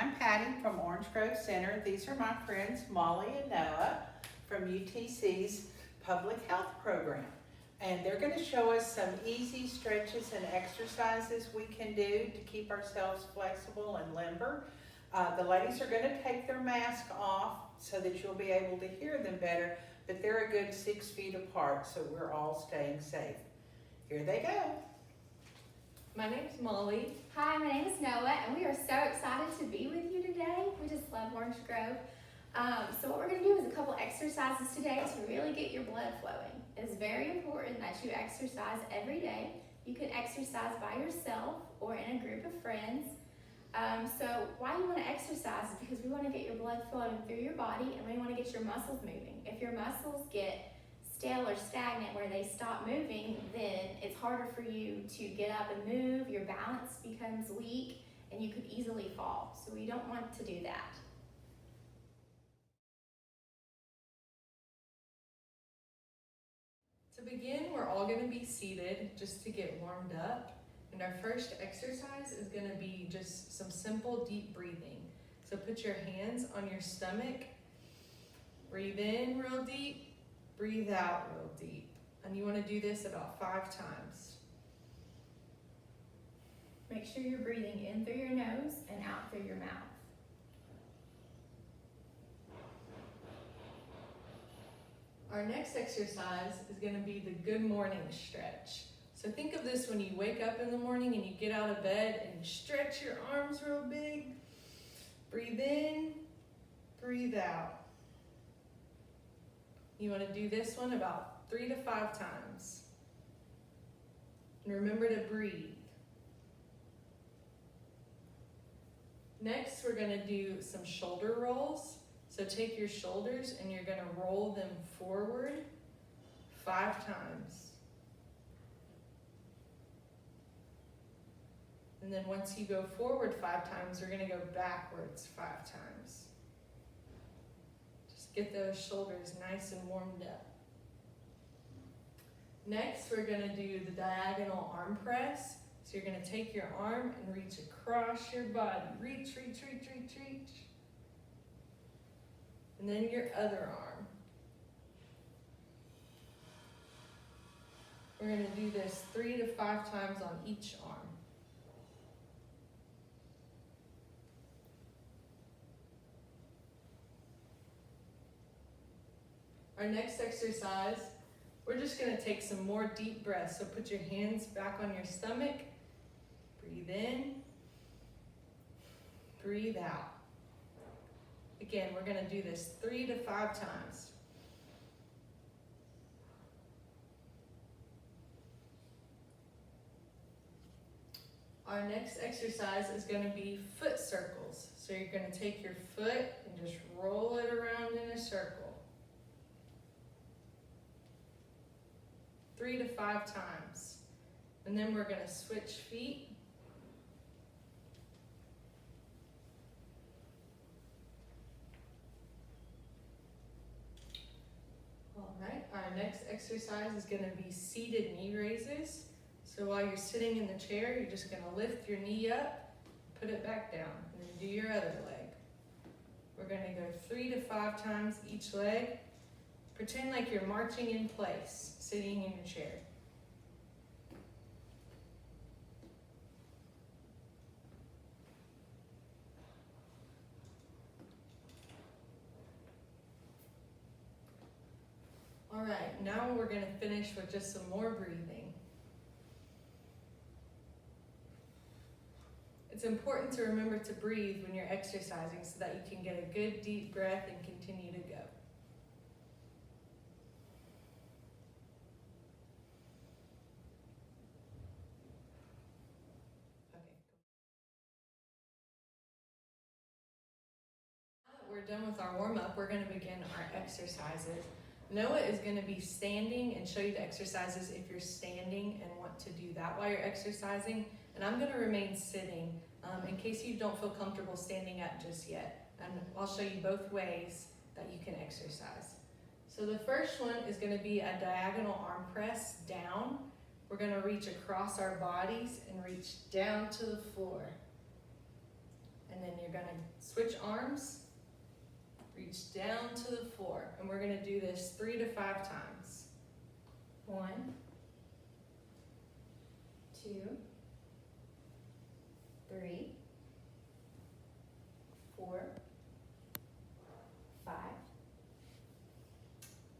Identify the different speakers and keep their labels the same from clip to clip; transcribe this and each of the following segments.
Speaker 1: I'm Patty from Orange Grove Center. These are my friends Molly and Noah from UTC's Public Health Program. And they're going to show us some easy stretches and exercises we can do to keep ourselves flexible and limber. The ladies are going to take their mask off so that you'll be able to hear them better, but they're a good 6 feet apart, so we're all staying safe. Here they go.
Speaker 2: My name's Molly.
Speaker 3: Hi, my name is Noah, and we are so excited to be with you today. We just love Orange Grove. So what we're going to do is a couple exercises today to really get your blood flowing. It is very important that you exercise every day. You can exercise by yourself or in a group of friends. So why you want to exercise is because we want to get your blood flowing through your body, and we want to get your muscles moving. If your muscles get stale or stagnant where they stop moving, then it's harder for you to get up and move, your balance becomes weak, and you could easily fall. So we don't want to do that.
Speaker 2: To begin, we're all going to be seated just to get warmed up. And our first exercise is going to be just some simple deep breathing. So put your hands on your stomach, breathe in real deep, breathe out real deep. And you want to do this about 5 times.
Speaker 3: Make sure you're breathing in through your nose and out through your mouth.
Speaker 2: Our next exercise is going to be the good morning stretch. So think of this when you wake up in the morning and you get out of bed and you stretch your arms real big. Breathe in, breathe out. You want to do this one about 3 to 5 times. And remember to breathe. Next, we're going to do some shoulder rolls. So take your shoulders and you're going to roll them forward 5 times. And then once you go forward 5 times, we're going to go backwards 5 times. Get those shoulders nice and warmed up. Next, we're going to do the diagonal arm press. So you're going to take your arm and reach across your body. Reach, reach, reach, reach, reach. And then your other arm. We're going to do this 3 to 5 times on each arm. Our next exercise, we're just going to take some more deep breaths. So put your hands back on your stomach. Breathe in. Breathe out. Again, we're going to do this 3 to 5 times. Our next exercise is going to be foot circles. So you're going to take your foot and just roll it around in a circle. 3 to 5 times. And then we're going to switch feet. All right, our next exercise is going to be seated knee raises. So while you're sitting in the chair, you're just going to lift your knee up, put it back down, and then do your other leg. We're going to go 3 to 5 times each leg. Pretend like you're marching in place, sitting in your chair. All right, now we're going to finish with just some more breathing. It's important to remember to breathe when you're exercising so that you can get a good deep breath and continue to go. We're done with our warm-up, we're going to begin our exercises. Noah is going to be standing and show you the exercises if you're standing and want to do that while you're exercising. And I'm going to remain sitting in case you don't feel comfortable standing up just yet. And I'll show you both ways that you can exercise. So the first one is going to be a diagonal arm press down. We're going to reach across our bodies and reach down to the floor. And then you're gonna switch arms, reach down to the floor, and we're gonna do this 3 to 5 times.
Speaker 3: 1, 2, 3, 4, 5.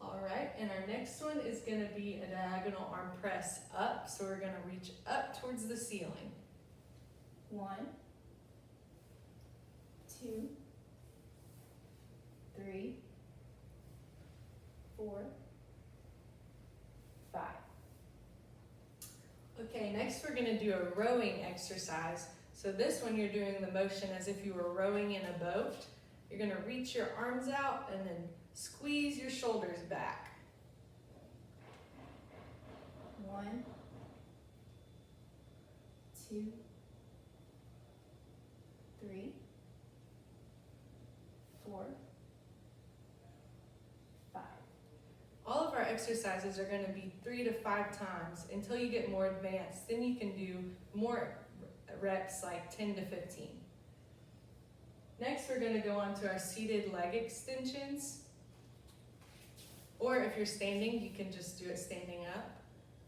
Speaker 2: All right, and our next one is gonna be a diagonal arm press up. So we're gonna reach up towards the ceiling.
Speaker 3: 1, 2, 3, 4, 5.
Speaker 2: Okay, next we're gonna do a rowing exercise. So this one you're doing the motion as if you were rowing in a boat. You're gonna reach your arms out and then squeeze your shoulders back.
Speaker 3: 1, 2, 3, 4, 5.
Speaker 2: All of our exercises are gonna be 3 to 5 times until you get more advanced. Then you can do more reps, like 10 to 15. Next, we're gonna go on to our seated leg extensions. Or if you're standing, you can just do it standing up.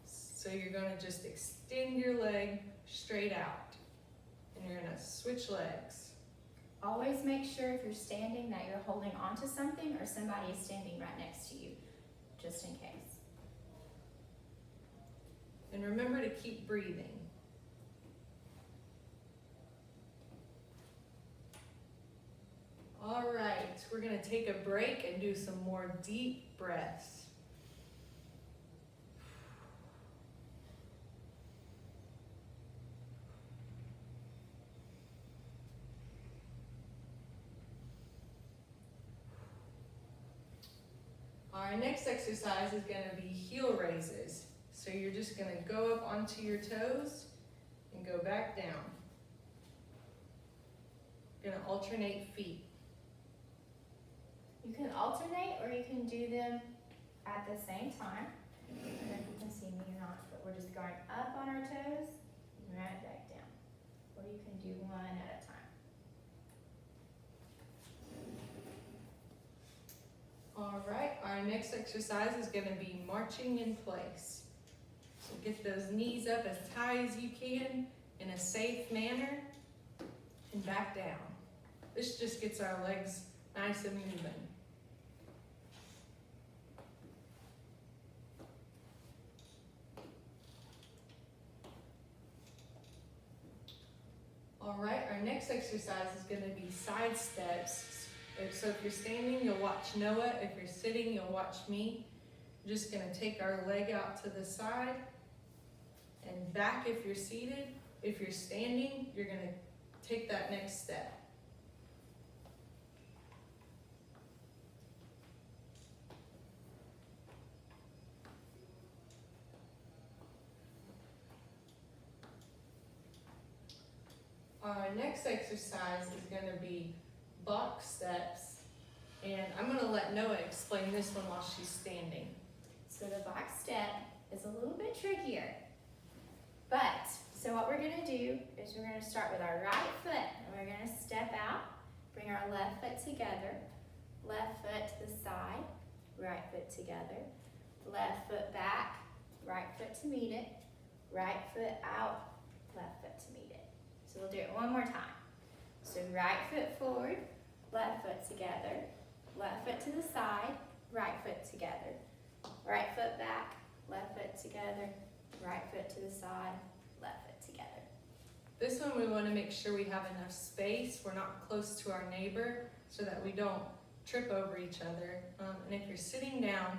Speaker 2: So you're gonna just extend your leg straight out. And you're gonna switch legs.
Speaker 3: Always make sure if you're standing that you're holding onto something or somebody is standing right next to you, just in case.
Speaker 2: And remember to keep breathing. All right, we're gonna take a break and do some more deep breaths. Our next exercise is gonna be heel raises. So you're just gonna go up onto your toes and go back down. Gonna alternate feet.
Speaker 3: You can alternate or you can do them at the same time. I don't know if you can see me or not, but we're just going up on our toes and right back down. Or you can do one at a time.
Speaker 2: All right, our next exercise is gonna be marching in place. So get those knees up as high as you can in a safe manner and back down. This just gets our legs nice and moving. All right, our next exercise is gonna be side steps. So if you're standing, you'll watch Noah. If you're sitting, you'll watch me. We're just gonna take our leg out to the side and back if you're seated. If you're standing, you're gonna take that next step. Our next exercise is gonna be box steps. And I'm gonna let Noah explain this one while she's standing.
Speaker 3: So the box step is a little bit trickier. But, so what we're gonna do is we're gonna start with our right foot and we're gonna step out, bring our left foot together, left foot to the side, right foot together, left foot back, right foot to meet it, right foot out, left foot to meet it. So we'll do it one more time. So right foot forward, left foot together, left foot to the side, right foot together, right foot back, left foot together, right foot to the side, left foot together.
Speaker 2: This one we wanna make sure we have enough space. We're not close to our neighbor so that we don't trip over each other. And if you're sitting down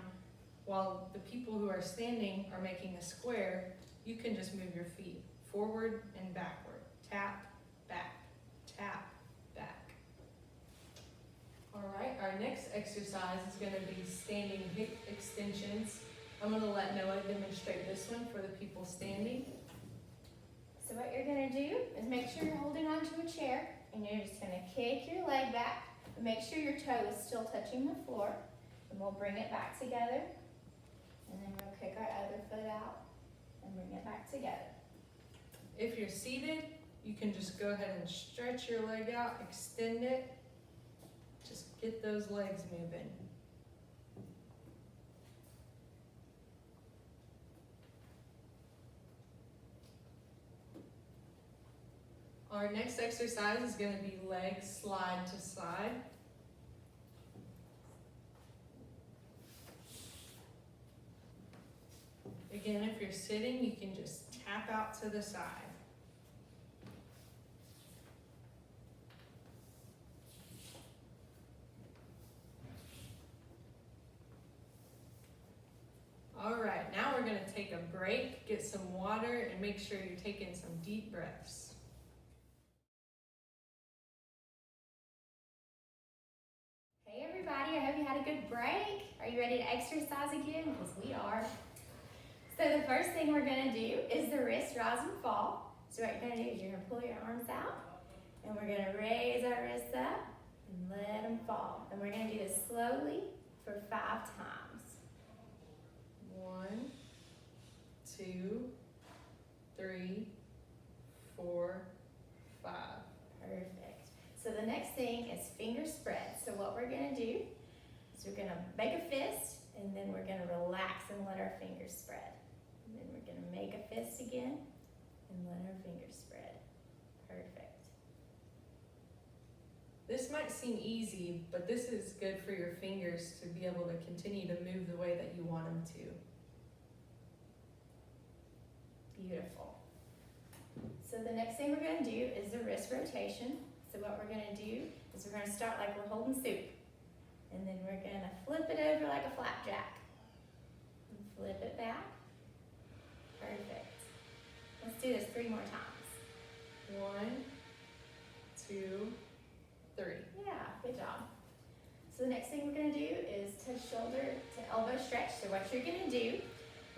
Speaker 2: while the people who are standing are making a square, you can just move your feet forward and backward. Tap, back, tap, back. All right, our next exercise is gonna be standing hip extensions. I'm gonna let Noah demonstrate this one for the people standing.
Speaker 3: So what you're gonna do is make sure you're holding onto a chair and you're just gonna kick your leg back, but make sure your toe is still touching the floor. And we'll bring it back together. And then we'll kick our other foot out and bring it back together.
Speaker 2: If you're seated, you can just go ahead and stretch your leg out, extend it. Just get those legs moving. Our next exercise is going to be leg slide to side. Again, if you're sitting, you can just tap out to the side. All right, now we're going to take a break, get some water, and make sure you're taking some deep breaths.
Speaker 3: Hey everybody, I hope you had a good break. Are you ready to exercise again? Because we are. So the first thing we're gonna do is the wrist rise and fall. So what you're gonna do is you're gonna pull your arms out and we're gonna raise our wrists up and let them fall. And we're gonna do this slowly for 5 times.
Speaker 2: 1, 2, 3, 4, 5.
Speaker 3: Perfect. So the next thing is finger spread. So what we're gonna do is we're gonna make a fist and then we're gonna relax and let our fingers spread. And then we're gonna make a fist again and let our fingers spread. Perfect.
Speaker 2: This might seem easy, but this is good for your fingers to be able to continue to move the way that you want them to.
Speaker 3: Beautiful. So the next thing we're gonna do is the wrist rotation. So what we're gonna do is we're gonna start like we're holding soup. And then we're gonna flip it over like a flapjack. And flip it back. Perfect. Let's do this 3 more times.
Speaker 2: 1, 2, 3.
Speaker 3: Yeah, good job. So the next thing we're gonna do is touch shoulder to elbow stretch. So what you're gonna do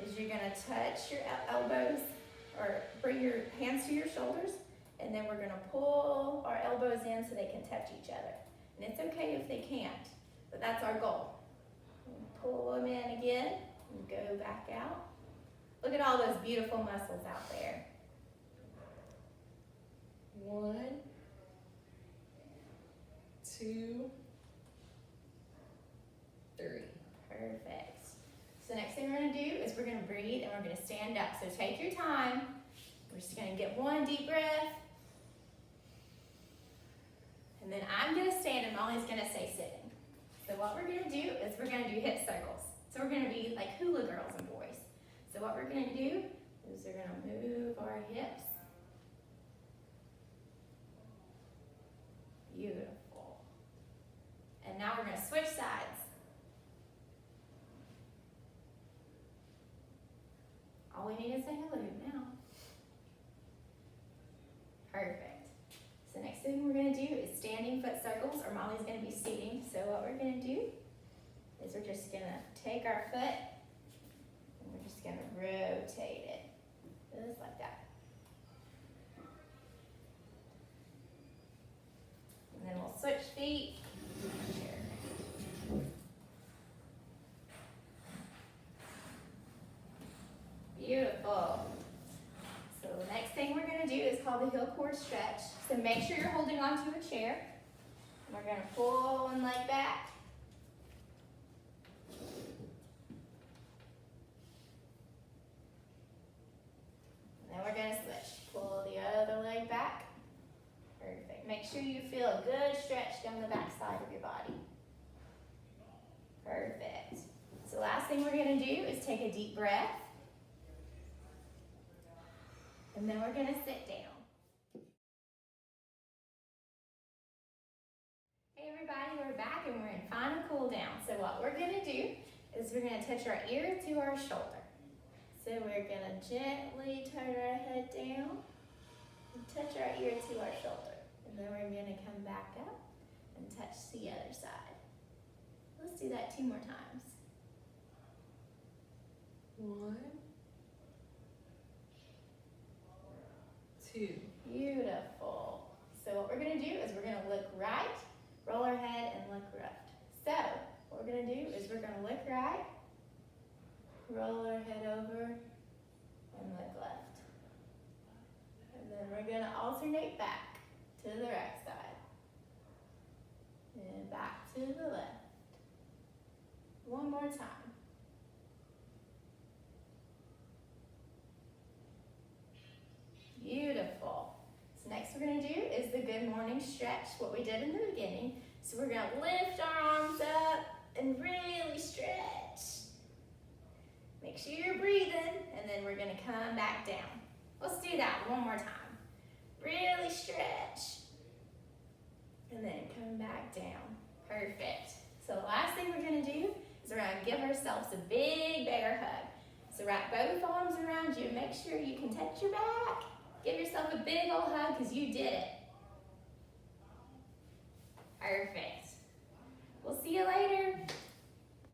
Speaker 3: is you're gonna touch your elbows or bring your hands to your shoulders, and then we're gonna pull our elbows in so they can touch each other. And it's okay if they can't, but that's our goal. Pull them in again and go back out. Look at all those beautiful muscles out there.
Speaker 2: 1, 2, 3.
Speaker 3: Perfect. So next thing we're gonna do is we're gonna breathe and we're gonna stand up. So take your time. We're just gonna get 1 deep breath. And then I'm gonna stand and Molly's gonna stay sitting. So what we're gonna do is we're gonna do hip circles. So we're gonna be like hula girls and boys. So what we're gonna do is we're gonna move our hips. Beautiful. And now we're gonna switch sides. All we need is a hula hoop now. Perfect. So next thing we're gonna do is standing foot circles, or Molly's gonna be seating. So what we're gonna do is we're just gonna take our foot and we're just gonna rotate it, just like that. And then we'll switch feet. Beautiful. So the next thing we're gonna do is called the heel cord stretch. So make sure you're holding onto a chair. We're gonna pull one leg back. And then we're gonna switch. Pull the other leg back. Perfect. Make sure you feel a good stretch down the back side of your body. Perfect. So last thing we're gonna do is take a deep breath. And then we're gonna sit down. Hey everybody, we're back and we're in final cool down. So what we're gonna do is we're gonna touch our ear to our shoulder. So we're gonna gently turn our head down and touch our ear to our shoulder. And then we're gonna come back up and touch the other side. Let's do that 2 more times.
Speaker 2: 1, 2.
Speaker 3: Beautiful. So what we're gonna do is we're gonna look right, roll our head, and look left. So what we're gonna do is we're gonna look right, roll our head over, and look left. And then then we're gonna alternate back to the right side. And back to the left. One more time. Beautiful. So next we're gonna do is the good morning stretch, what we did in the beginning. So we're gonna lift our arms up and really stretch. Make sure you're breathing, and then we're gonna come back down. Let's do that one more time. Really stretch, and then come back down. Perfect. So the last thing we're gonna do is we're gonna give ourselves a big bear hug. So wrap both arms around you. Make sure you can touch your back. Give yourself a big old hug because you did it. Perfect. We'll see you later.